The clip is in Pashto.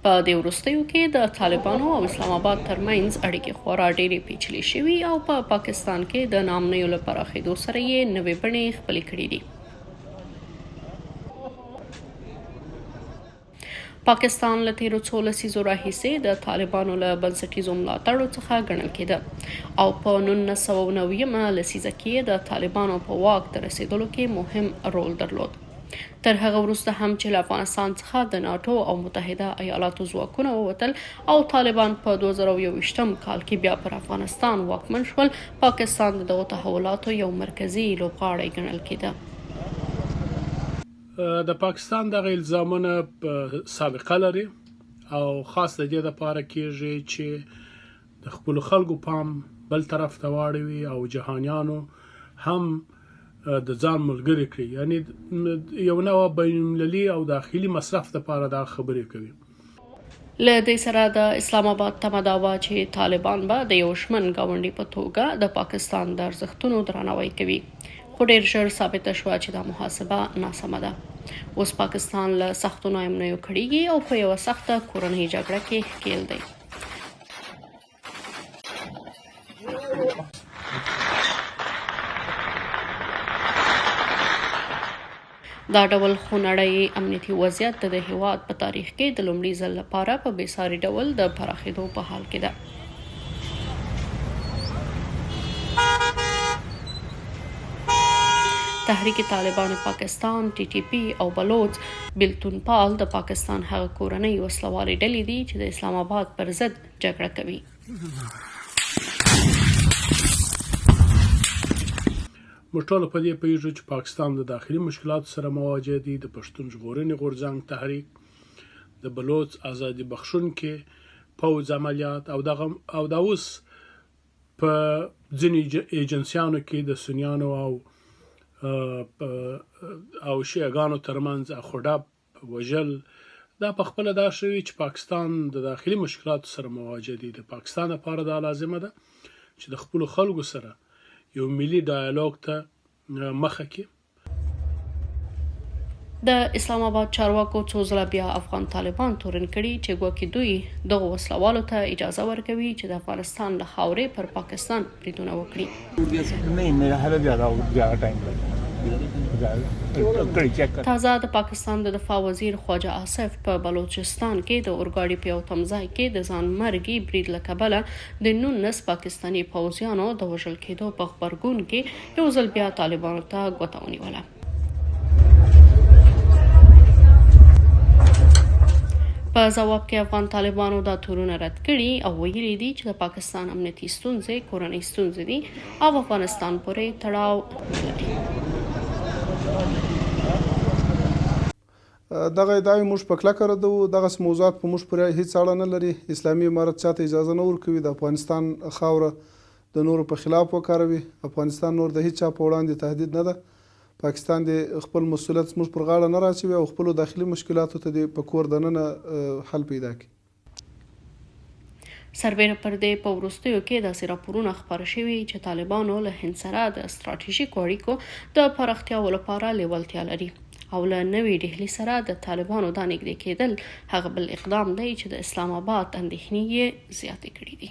په دې وروستیو کې د طالبانو او اسلام آباد ترمنځ اړیکې خورا ډېرې پېچلې شوي او په پاکستان کې د ناامنیو له پراخېدو سره یې نوې بڼې خپلې کړي دي. پاکستان له تېرو څو لسیزو راهیسې د طالبانو له بنسټیزو ملاتړو څخه ګڼل کېده او په 1990 لسیزه کې د طالبانو په واک ته رسېدلو کې مهم رول درلود. تر هغه وروسته هم چې له افغانستان څخه د ناټو او متحده ایالاتو ځواکونه ووتل او طالبان په 2021 کال کې بیا پر افغانستان واکمن شول، پاکستان د دغو تحولاتو یو مرکزي لوبغاړی ګڼل کېده. د پاکستان دغه الزامونه سابقه لري او خاص د دې لپاره کېږي چې د خپلو خلکو پام بل طرف ته واړوي او جهانیانو هم د ځان ملګري کړي، یعنی یو نوع بین المللي او داخلي مصرف لپاره دا خبرې کوي. له دې سره د اسلام آباد تمه دا وه چې طالبان به د یو شمن ګاونډي په توګه د پاکستان د ارزښتونو درناوی کوي، خو ډېر ژر ثابته شوه چې دا محاسبه ناسمه ده. اوس پاکستان له سختو ناامنیو کړيږي او په یوه سخته کورنۍ جګړه کې ښکېل دی. دا ډول خونړی امنیتي وضعیت د هېواد په تاریخ کې د لومړي ځل لپاره په بېساري ډول د پراخېدو په حال کې ده. تحریک طالبان پاکستان TTP او بلوچ بیلتون پال د پاکستان هغه کورنۍ وسلوالې ډلې دي چې د اسلام آباد پر ضد جګړه کوي. موږ ټول په دې پوهیږو چې پاکستان د داخلي مشکلاتو سره مواجه دي. د پښتون ژغورنې غورځنګ تحریک، د بلوچ ازادي بخښونکي پوځ عملیات او دا اوس په ځینې ایجنسیانو کې د سنیانو او شیعګانو ترمنځ خورا وژل، دا په خپله دا شوي چې پاکستان د داخلي مشکلاتو سره مواجه دي. د پاکستان لپاره دا لازمه ده چې د خپلو خلکو سره یو ملي ډایالوګ ته مخه کړي. د اسلام آباد چارواکو څو ځله بیا افغان طالبان تورن کړي چې ګواکې دوی دغو وسلوالو ته اجازه ورکوي چې د افغانستان له خاورې پر پاکستان بریدونه وکړي. تازه د پاکستان د دفاع وزیر خواجه آصف په بلوچستان کې د اورګاډي په یو تمځای کې د ځان مرګي برید له کبله د 19 پاکستاني پوځیانو د وژل کېدو په غبرګون کې یو ځل بیا طالبانو ته ګوته ونیوله. په ځواب کې افغان طالبانو دا تورونه رد کړي او ویلي دي چې د پاکستان امنیتي ستونزې کورنۍ ستونزې دي او افغانستان پورې تړاو لري. دغه ادعای موږ په کلکه ردوو. دغسې موضوعات په موږ پورې هیڅ اړه نه لري. اسلامي امارت چاته اجازه نه ورکوي د افغانستان خاوره د نورو په خلاف وکاروي. افغانستان نور د هیڅ چا په وړاندې تهدید نه ده. پاکستان د خپل مسؤلیت موږ پر غاړه نه راچوي او خپلو داخلي مشکلاتو ته د په کور دننه حل پیدا کړي. سربیره پر دې په وروستیو کې داسې راپورونه خپاره شوي چې طالبانو له هند سره د ستراتیژیکو اړیکو د پراختیاو لپاره لیوالتیا لري او له نوې ډهلي سره د طالبانو دا نږدې کېدل هغه بل اقدام دی چې د اسلام آباد اندېښنې یې زیاتې کړي دي.